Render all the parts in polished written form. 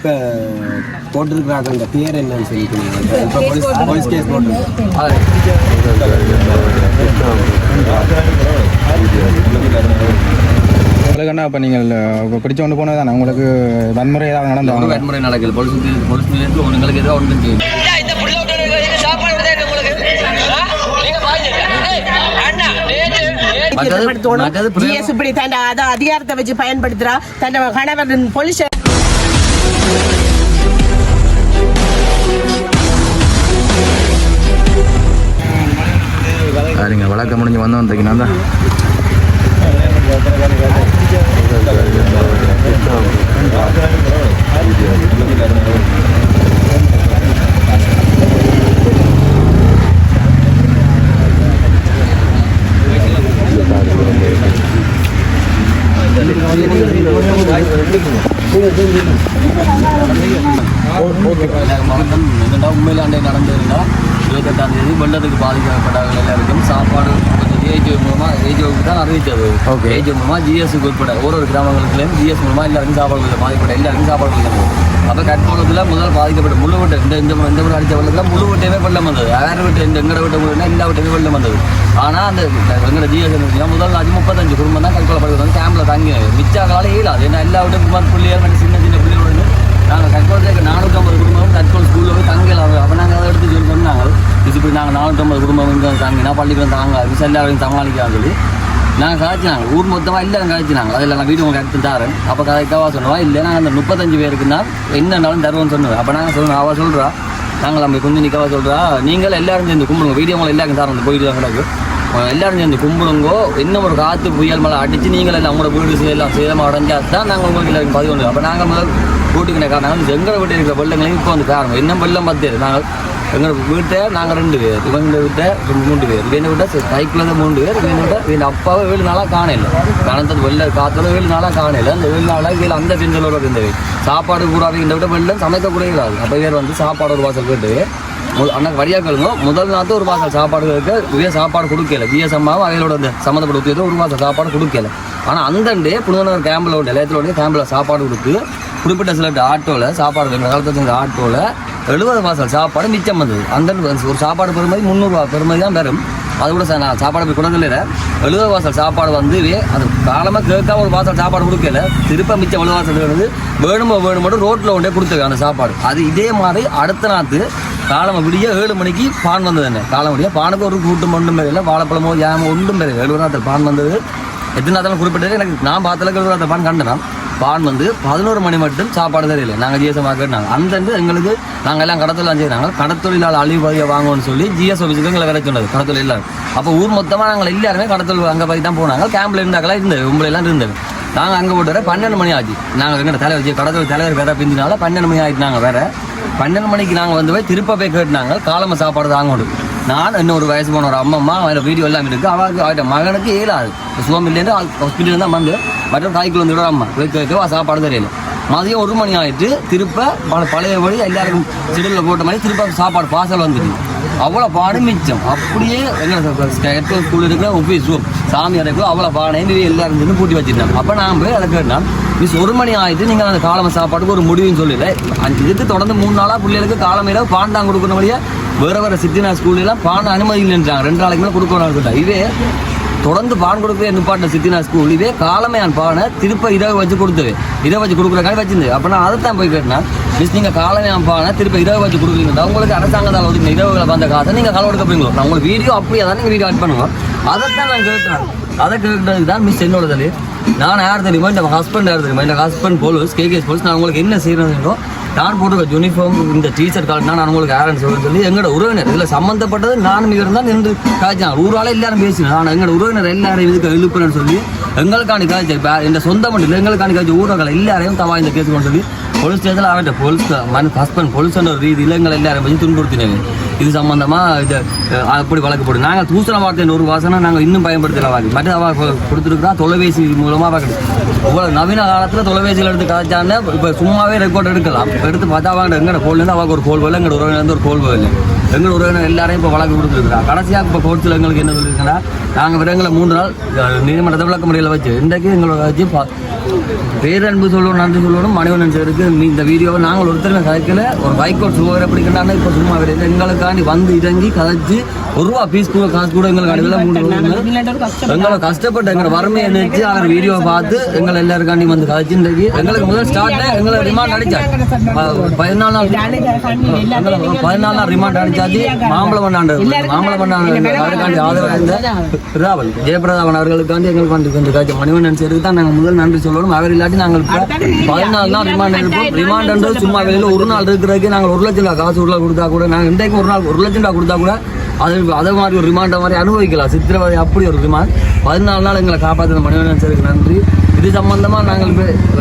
இப்போ போட்டிருக்கிறாங்க அந்த பேர் என்னன்னு சொல்லிட்டு இப்போ போலீஸ் கேஸ் போட்டு உங்களுக்குன்னா இப்போ நீங்கள் பிடிச்ச கொண்டு போனது தானே உங்களுக்கு வன்முறை ஏதாவது நடந்தாங்க? வன்முறை நடக்கல. போலீஸ் உங்களுக்கு ஏதோ ஒன்று அதிகாரத்தை வச்சு பயன்படுத்துறா தன் கணவர் போலீஸ் நீங்கள் வழக்க முடிஞ்சு வந்தீங்கன்னா தான் மாவட்டம் என்னடா உண்மையில் அண்டை நடந்திருந்தா 28ஆம் தேதி வெள்ளத்துக்கு பாதிக்கப்பட்டவர்கள் எல்லாருக்கும் சாப்பாடு ஏஜிஓ மூலமாக ஏஜிஓக்கு தான் அறிவித்தது. ஓகே, ஏஜிஓ மூலமாக ஜிஎஸ்க்கு உட்பட ஒரு கிராமங்களுக்குலேயும் ஜிஎஸ் மூலமாக எல்லாருக்கும் சாப்பாடு பாதிக்கப்பட்ட எல்லாருக்கும் சாப்பாடு கொடுத்தாங்க. அப்போ கட்போகத்தில் முதல் பாதிக்கப்பட்ட முழு வீட்டை இந்த முறை அடித்த வெள்ளத்தில் முழு வீட்டையுமே வெள்ளம் வந்தது. வேறு வீட்டு எங்கட வீட்டை முழுனா எல்லா வீட்டையுமே வெள்ளம் வந்தது. ஆனால் அந்த எங்களோட ஜிஎஸ் முதல் 35 குடும்பம் தான் கட்கொள்ளப்படுறது வந்து கேம்பில் தங்கி மிச்சாக்களால் இயலாது. ஏன்னா எல்லா வீட்டுக்கும் பிள்ளைகள் சின்ன சின்ன பிள்ளைகளோடு நாங்கள் கட்கோளத்துக்கு 450 குடும்பம் கட்கோள் ஸ்கூலில் போய் தங்கலாம். அப்போ நாங்கள் அதை எடுத்து சொல்லி சொன்னாங்க, இப்படி நாங்கள் 450 குடும்பம் இங்கே தங்கினா பள்ளிக்கூடம் தாங்க எல்லாரையும் சமாளிக்கான்னு சொல்லி நாங்கள் கதைச்சினாங்க. ஊர் மொத்தமாக எல்லாரும் கதைச்சினாங்க. அதில் நான் வீடு உங்களுக்கு எடுத்து தரேன். அப்போ கதைக்காவா சொன்னோம், இல்லை நாங்கள் அந்த 35 பேருக்குன்னா என்னன்னாலும் தருவோம்னு சொன்னோம். அப்போ நாங்கள் சொல்லணும், அவள் சொல்கிறா நாங்கள் நம்ம கொஞ்சம் நிற்கவா சொல்கிறா, நீங்கள் எல்லாரும் சேர்ந்து கும்பிடுங்க, வீடியோ மூலம் எல்லாருக்கும் தரோம் போயிட்டு தான் கிடக்கு, எல்லாரும் சேர்ந்து கும்பிடுங்கோ. இன்னும் ஒரு காற்று புயல் மழை அடித்து நீங்கள் எல்லாம் அவங்களோட வீடு எல்லாம் சேதமாக உடஞ்சா தான் நாங்கள் உங்களுக்கு எல்லாருக்கும் பதிவு பண்ணுவோம். அப்போ நாங்கள் முதல் வீட்டுக்கின காரணம் எங்களை வீட்டில் இருக்கிற வெள்ளங்களையும் இப்போ வந்து காரணம் இன்னும் வெள்ளம் 10 நாங்கள் எங்கள் வீட்டை நாங்கள் 2 பேர், இவங்க வீட்டை 3 பேர், இவங்க வீட்டை சைக்கிளில் தான் 3 பேர், இவங்க வீட்டை இவங்க அப்பாவை 7 நாளாக காணையில் கணத்தது வெள்ள காற்றோட 7 நாளாக காணையில் அந்த 7 நாளாக இதில் அந்த செஞ்சலோட இருந்தது சாப்பாடு கூடாது. இந்த விட வெள்ளம் சமைக்கக்கூட இல்லாது. அப்போ பேர் வந்து சாப்பாடு ஒரு வாசல் கேட்டு அண்ணா வழியாக்களுங்க முதல் நாள் ஒரு வாசல் சாப்பாடு கேட்க இதே சாப்பாடு கொடுக்கல. பிஎஸ் அம்மாவும் அவையோட அந்த சம்மந்தப்பட்ட உத்தியோகம் ஒரு வாசல் சாப்பாடு கொடுக்கல. ஆனால் அந்தண்டே புனிதநகர் கேம்பில் உண்டு எல்லாத்திலோட கேம்பில் சாப்பாடு கொடுத்து குறிப்பிட்ட சில ஆட்டோவில் சாப்பாடு காலத்தில் ஆட்டோவில் 70 வாசல் சாப்பாடு மிச்சம் வந்தது. அந்த ஒரு சாப்பாடு பெறுமதி 300 ரூபா பெறுமதி தான் பெறும். அது கூட நான் சாப்பாடு போய் கொடுக்கல. 70 வாசல் சாப்பாடு வந்து அது காலமாக கேட்காம ஒரு வாசல் சாப்பாடு கொடுக்கல. திருப்ப மிச்சம் 70 வாசல் வந்து வேணுமோ ரோட்டில் கொண்டே கொடுத்துருக்காங்க அந்த சாப்பாடு. அது இதே மாதிரி அடுத்த நாற்று காலமை விடிய 7 மணிக்கு பான் வந்தது. என்ன காலம் விடிய பானுக்கு ஒரு கூட்டம் ஒன்றும் பேர் இல்லை, வாழைப்பழமோ ஜாமோ ஒன்றும் பேர் 7 நாத்தில் பான் வந்தது. எத்தனை நாத்தாலும் குறிப்பிட்டது எனக்கு நான் பார்த்தல 7 நாத்தில் பான் கண்டேன். பான் வந்து 11 மணி மட்டும் சாப்பாடு தெரியல. நாங்கள் ஜிஎஸ் கேட்டாங்க. அந்த எங்களுக்கு நாங்கள் எல்லாம் கடத்தொழிலாம் செய்கிறாங்க. கடத்தொழிலால் அழிவு பதிவை வாங்குவோம்னு சொல்லி ஜிஎஸ் ஆஃபீஸுக்கு எங்களை கிடைச்சி சொன்னது கடத்தொழில் எல்லாரும். அப்போ ஊர் மொத்தமாக நாங்கள் எல்லாருமே கடத்தொழில் அங்கே போய் தான் போனாங்க. கேம்பில் இருந்தாக்கலாம் இருந்தது, உங்களெல்லாம் இருந்தது. நாங்கள் அங்கே போட்டு வர 12 மணி ஆச்சு. நாங்கள் எங்கள்கிட்ட தலைவர் கடத்தொழில் தலைவர் வேற பிந்தினால 12 மணி ஆகிட்டு நாங்கள் வேற 12 மணிக்கு நாங்கள் வந்து போய் திருப்ப போய் கேட்டுனாங்க காலமை சாப்பாடு தாங்கணும். நான் இன்னும் ஒரு வயசு போன ஒரு அம்மா அதில் வீடியோ எல்லாம் இருக்குது. அவருக்கு மகனுக்கு ஏலாது சுகமில்லேருந்து ஹாஸ்பிட்டல் தான் வந்து மற்ற தாய்க்குள்ள வந்து அம்மா வைக்க சாப்பாடு தெரியல. மதியம் 1 மணி ஆகிட்டு திருப்ப பழையபடி எல்லாருக்கும் செடியில் போட்ட மாதிரி திருப்ப சாப்பாடு பார்சல் வந்துட்டு அவ்வளோ பாடு மிச்சம். அப்படியே எங்கள் ஸ்கூல் இருக்கிற ஆஃபீஸ் ரூம் சாமி அறைக்குள்ள அவ்வளோ பானையும் எல்லாரும் சேர்ந்து பூட்டி வச்சுருந்தாங்க. அப்போ நான் போய் அதை கேட்டேன், மிஸ் 1 மணி ஆகிட்டு நீங்கள் அந்த காலமை சாப்பாடுக்கு ஒரு முடிவுன்னு சொல்லல. இதுக்கு தொடர்ந்து 3 நாளாக பிள்ளைகளுக்கு காலமையில பான் தான் கொடுக்கணும் வழியா வேறு சித்தினா ஸ்கூல்லாம் பான் அனுமதி இல்லைன்றாங்க. 2 நாளைக்கு மேலே கொடுக்கணும். இதே தொடர்ந்து பான் கொடுக்கவே நிப்பாட்டின சித்தினா ஸ்கூல் இதே காலமையான் பானை திருப்ப இரவு வச்சு கொடுத்தது. இரவு வச்சு கொடுக்குறக்காக வச்சிருந்து. அப்போ நான் அதைத்தான் போய் கேட்டேன், மிஸ் நீங்கள் காலமையான் பானை திருப்ப இரவு வச்சு கொடுக்குறீங்க, உங்களுக்கு அரசாங்கத்தால் ஒதுக்கின இரவுகளை வந்த காசை நீங்கள் கால கொடுக்க போறீங்களோ, நான் உங்களுக்கு வீடியோ அப்படியே தான் நீங்கள் வீடியோ ஆட் பண்ணுவோம். அதைத்தான் நான் கேட்டேன். அதை கேட்டதுக்கு தான் மிஸ் என்னோட தள்ளி நான் யார் தெரியுமா, இந்த ஹஸ்பண்ட் யார் தெரியுமா, இந்த ஹஸ்பண்ட் போலீஸ் கேகேஎஸ் போலீஸ். நான் உங்களுக்கு என்ன செய்யறதுன்றோ நான் போட்டுக்க யூனிஃபார்ம் இந்த டீச்சர் கார்டுனா நான் உங்களுக்கு யாருன்னு சொல்லி எங்களோட உறவினர் இதில் சம்மந்தப்பட்டது நானும் இருந்தால் நின்று காய்ச்சாங்க. ஊரால் எல்லாரும் பேசினேன். நான் எங்களோட உறவினர் எல்லாரையும் இதுக்கு எழுப்புறேன்னு சொல்லி எங்களுக்காண்டி காய்ச்சி இந்த சொந்த மண்டியில் எங்களுக்காண்டி காய்ச்சி ஊரகளை எல்லாரையும் தவா இந்த கேஸ் கொண்டு சொல்லி போலீஸ் ஸ்டேஷனில் அவன் போலீஸ் ஹஸ்பண்ட் போலீஸ்ன்ற ஒரு ரீதியில் எங்களை எல்லாரையும் வச்சு துன்புறுத்தினாங்க. இது சம்மந்தமாக இது அப்படி வழக்கு போடு. நாங்கள் தூசண வார்த்தை ஒரு வாசனை நாங்கள் இன்னும் பயன்படுத்தல வாங்கி மற்ற அவள் கொடுத்துருக்குறா தொலைபேசி மூலமாக இவ்வளோ நவீன காலத்தில் தொலைபேசியில் எடுத்து காய்ச்சான்னு இப்போ சும்மாவே ரெக்கார்ட் எடுக்கலாம். எடுத்து பார்த்தா வாங்க எங்களோட கோல்லேருந்து அவளுக்கு ஒரு கோல் வரல, எங்களோட உறவினருந்து ஒரு கோல் வரல. எங்களோட உறவினர் எல்லாரையும் இப்போ வழக்கு கொடுத்துருக்குறா. கடைசியாக இப்போ கோர்ட்ஸில் எங்களுக்கு என்ன சொல்லியிருக்கா, நாங்கள் விரங்களை 3 நாள் நீதிமன்றத்தை விளக்க முறையில் வச்சு இன்றைக்கு எங்களோட வச்சு பேரன்பு சொல்லணும், நன்றி சொல்லணும். மணிவண்ணன் சாருக்கு இந்த வீடியோவை நாங்கள் ஒருத்தர் கதைக்கல, ஒரு ஹைகோர்ட் சுவர் எப்படி கண்டாங்க இப்போ சும்மா கிடையாது. எங்களுக்காண்டி வந்து இறங்கி கதைச்சு ஒரு ரூபா பீஸ் கூட காசு கூட எங்களுக்கு எங்களை கஷ்டப்பட்டு எங்களை வறுமையை நினைச்சு அவர் வீடியோ பார்த்து எங்களை எல்லாருக்காண்டி வந்து கதைச்சு எங்களுக்கு முதல் ஸ்டார்ட்ல எங்களை ரிமாண்ட் அடிச்சாச்சு. 14 நாள் ரிமாண்ட் அடிச்சாச்சு. மாம்பழம் பண்ணாண்டு அவருக்காண்டி ஆதரவு இருந்த ராவல் ஜெயபிரதாவன் அவர்களுக்காண்டி எங்களுக்கு வந்து கொஞ்சம் காய்ச்சி. மணிவண்ணன் சேருக்கு தான் நாங்கள் முதல் நன்றி சொல்லணும். அவர் இல்லாட்டி நாங்கள் 14 நாள் ரிமாண்ட் இருப்போம். ரிமாண்ட் சும்மா வெளியில் ஒரு நாள் இருக்கிறதுக்கு நாங்கள் 1 லட்சம் ரூபா காசு உள்ள கொடுத்தா கூட நாங்கள் இன்றைக்கு ஒரு நாள் 1 லட்சம் ரூபா கொடுத்தா கூட அதை மாதிரி ஒரு ரிமாண்டை மாதிரி அனுபவிக்கலாம். சித்திரவதை அப்படி ஒரு ரிமாண்ட். 14 நாள் எங்களை காப்பாற்றின மணிவண்ணன் சாருக்கு நன்றி. இது சம்பந்தமா நாங்கள்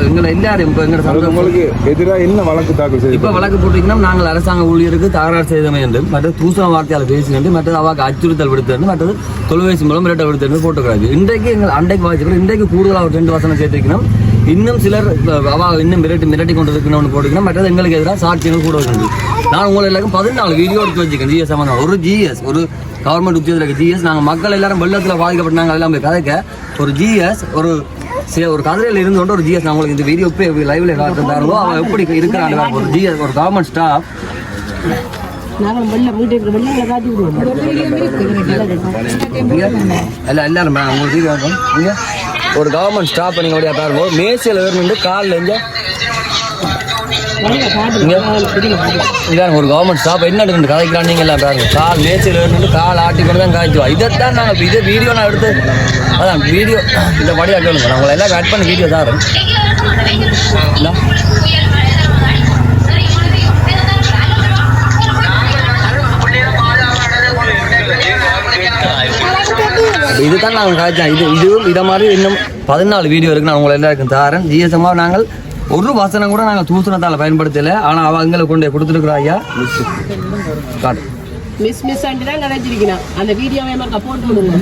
எங்களை எல்லாரும் இப்போ எங்களுக்கு எதிராக என்ன வழக்கு தாக்கல் செய்து இப்போ வழக்கு போட்டீங்கன்னா நாங்கள் அரசாங்க ஊழியருக்கு தகராறு செய்தமை என்று, மற்றது தூசண வார்த்தையால் பேசினது, மற்றது அவாக்கு அச்சுறுத்தல் விடுத்தது, மற்றது தொலைபேசி மூலம் மிரட்ட விடுத்தது போட்டுக்கிறாங்க. இன்றைக்கு எங்கள் அண்டைக்கு வாய்ச்சி இன்றைக்கு கூடுதலாக ஒரு 2 வசனம் சேர்த்துக்கணும். இன்னும் சிலர் அவா இன்னும் மிரட்டி கொண்டு இருக்கணும்னு போட்டுக்கணும். மற்றது எங்களுக்கு எதிராக சாட்சியங்கள் கூட இருக்குது. நான் உங்களை எல்லாருக்கும் 14 வீடியோ எடுத்து வச்சுக்கேன். ஜிஎஸ் சம்பந்தம் ஒரு ஜிஎஸ் ஒரு கவர்மெண்ட் உத்தியோகத்தில் இருக்க ஜிஎஸ் நாங்கள் மக்கள் எல்லாரும் வெள்ளத்தில் பாதிக்கப்பட்டாங்க எல்லாம் போய் கதைக்க ஒரு ஜிஎஸ் ஒரு கதையில் இருந்து கொண்டு ஒரு ஜிஎஸ் நான் உங்களுக்கு இந்த வீடியோ இப்போ லைவ்ல காட்டுறாரோ அவன் எப்படி இருக்கிறாங்க. ஒரு ஜிஎஸ் ஒரு கவர்மெண்ட் ஸ்டாஃப் எல்லாரும் உங்களுக்கு ஒரு கவர்மெண்ட் ஸ்டாஃப் நீங்க அப்படியே பாருங்க. மேசியில் இருந்து காலில் இதான் ஒரு கவர்மெண்ட் ஸ்டாப் என்ன எடுக்கணும் கதைக்கிறான். நீங்கள் எல்லாம் பாருங்க கால் மேய்ச்சல் இருந்து கால் ஆட்டி கொண்டு தான் காய்ச்சுவா. இதைத்தான் நாங்கள் இதே வீடியோ நான் எடுத்து அதான் வீடியோ இந்த படியாக கேளுங்க. நான் உங்களை எல்லாம் கட் பண்ணி வீடியோ தான் இதுதான் நாங்கள் காய்ச்சோம். இதுவும் இதை மாதிரி இன்னும் 14 வீடியோ இருக்கு. நான் உங்களை எல்லாருக்கும் தாரேன். ஜிஎஸ்எம்மாக நாங்கள் ஒரு வசனம் கூட நாங்கள் தூசணத்தால் பயன்படுத்தலை. ஆனால் அவன் எங்களை கொண்டு கொடுத்துருக்குறா. ஐயா காட்டு மிஸ் ஆண்டி தான் நினைச்சிருக்கணும். அந்த வீடியோவை போட்டு விடுங்க.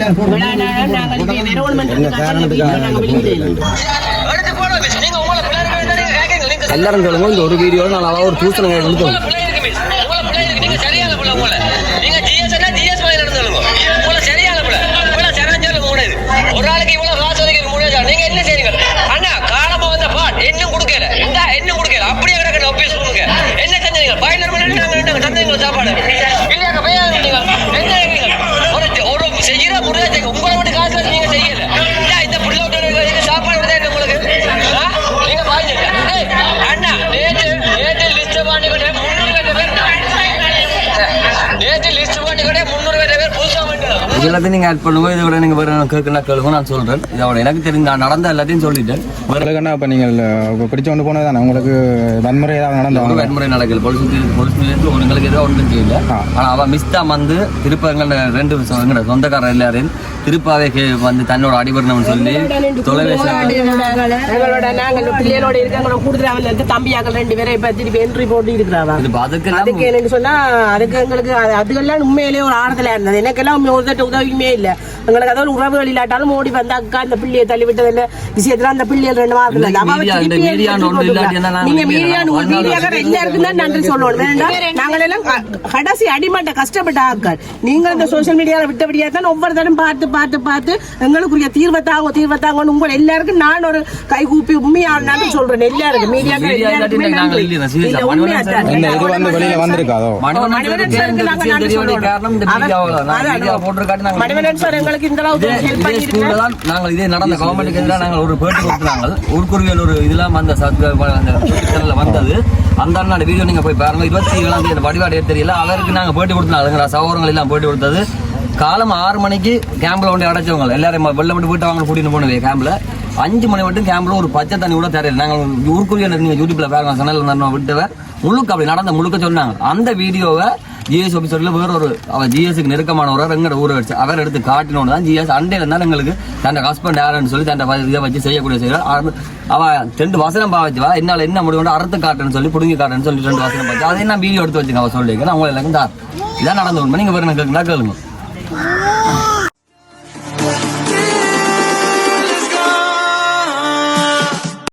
எல்லாரும் சொல்லுங்க இந்த ஒரு வீடியோ நான் ஒரு தூசணம் கொடுத்தோம். ஒரு நாளைக்கு இவ்வளவு காசு நீங்க என்ன செய்றீங்க அண்ணா? காலமா வந்த பாட் இன்னும் கொடுக்கல, இன்னும் கொடுக்கல, அப்படியே கிடக்க ஒப்பீஸ் கொடுங்க. என்ன செஞ்சீங்க? 15 மணி நேரம் தந்தீங்க சாப்பாடு இல்லையா? ஒரு செய்யற முடியாது. உங்களை விட்டு காசு நீங்க செய்யல. இந்த பிள்ளை சாப்பாடு உங்களுக்கு நீங்க பாருங்க. அண்ணா நேற்று லிஸ்ட் பண்ணிக்கிட்டே 300 பேர் நேற்று லிஸ்ட் பண்ணிக்கிட்டே 300 பேர் புதுசா இது எல்லாத்தையும் நீங்கள் ஆட் பண்ணுவோம். இதை விட நீங்கள் வேறு கேட்கலாம் கேளுங்க. நான் சொல்கிறேன். இதோட எனக்கு தெரிஞ்ச நான் நடந்த எல்லாத்தையும் சொல்லிட்டேன். வேறுக்கண்ணா இப்போ நீங்கள் பிடிச்ச கொண்டு போனது தானே உங்களுக்கு வன்முறை ஏதாவது நடந்தாங்க? வன்முறை நடக்கல. போலீஸ் நிலையத்தில் எங்களுக்கு எதாவது ஒன்றும் செய்யல. ஆனால் அவள் மிஸ்தான் வந்து திருப்ப எங்களை 2 எங்களோட சொந்தக்காரர் எல்லாரையும் திருப்பாவே வந்து தன்னோட அடிபடணும்னு சொல்லி தொலைபேசி பிள்ளைகளோட இருக்காங்க கூடுதல் தம்பியாக்கள் 2 பேரை இப்போ திருப்பி என்ட்ரி போட்டு இருக்கிறாங்க. அதுக்கு என்னன்னு சொன்னா அதுக்கு எங்களுக்கு அதுக்கெல்லாம் உண்மையிலேயே ஒரு ஆறுதலா இருந்தது. எனக்கெல்லாம் ஒரு உதவியுமே இல்லை. எங்களுக்கு அதாவது உறவுகள் இல்லாட்டாலும் ஓடி வந்த அக்கா அந்த பிள்ளையை தள்ளி விட்டதில்ல விஷயத்துல அந்த பிள்ளைகள் 2 மாதத்துல நீங்க மீடியா எல்லாருக்கும் தான் நன்றி சொல்லணும். நாங்கள் எல்லாம் கடைசி அடிமட்ட கஷ்டப்பட்ட ஆட்கள். நீங்க இந்த சோசியல் மீடியாவை விட்டபடியா தான் ஒவ்வொரு தரம் பார்த்து பார்த்து பார்த்து எங்களுக்குரிய தீர்வை தாங்கன்னு உங்க எல்லாருக்கும் நான் ஒரு கை கூப்பி உண்மையான நன்றி சொல்றேன். எல்லாருக்கும் மீடியாக்கள் எல்லாருக்குமே நாங்கள் இதே நடந்த கவர்மெண்ட்டுக்கு எதிராக நாங்கள் ஒரு பேட்டி கொடுத்தாங்க. ஊர்க்குருவியல் ஒரு இதெல்லாம் வந்த வந்தது. அந்த அண்ணா வீடியோ நீங்க போய் பாருங்க. 27ஆம் தேதி வடிவாடு தெரியல அவருக்கு நாங்கள் பேட்டி கொடுத்தாங்க. சகோதரங்கள் எல்லாம் பேட்டி கொடுத்தது. காலம் 6 மணிக்கு கேம்பில் கொண்டு அடைச்சவங்க எல்லாரும் வெள்ள விட்டு போயிட்டு அவங்க கூட்டிட்டு போனது. கேம்பில் 5 மணி மட்டும் கேம்பில் ஒரு பச்சை தண்ணி கூட தெரியல. நாங்கள் ஊர்க்குருவியல் நீங்க யூடியூப்ல பாருங்க சேனல் விட்டவர் முழுக்க அப்படி நடந்த முழுக்க சொன்னாங்க. அந்த வீடியோவை ஜிஎஸ் ஆஃபீஸர்ல வேற ஒரு ஜிஎஸ்க்கு நெருக்கமானவராக எங்களோட ஊரை வச்சு அவர் எடுத்து காட்டினோன்னு தான் ஜிஎஸ் அண்டையில இருந்தாலும் எங்களுக்கு தன் ஹஸ்பண்ட் யாருன்னு சொல்லி தன் இதை வச்சு செய்யக்கூடிய செய்கிறார். அவன் 2 வசனம் பாவச்சுவா என்னால் என்ன முடியும் அறுத்து காட்டுன்னு சொல்லி புடுங்கி காட்டுன்னு சொல்லி 2 வசனம் பார்த்து அதை நான் வீடியோ எடுத்து வச்சுங்க. அவன் சொல்லியிருக்கேன். அவங்களை எல்லாருக்கும் தான் இதான் நடந்த உண்மை. நீங்க வேறு கேட்குங்களா கேளுங்க.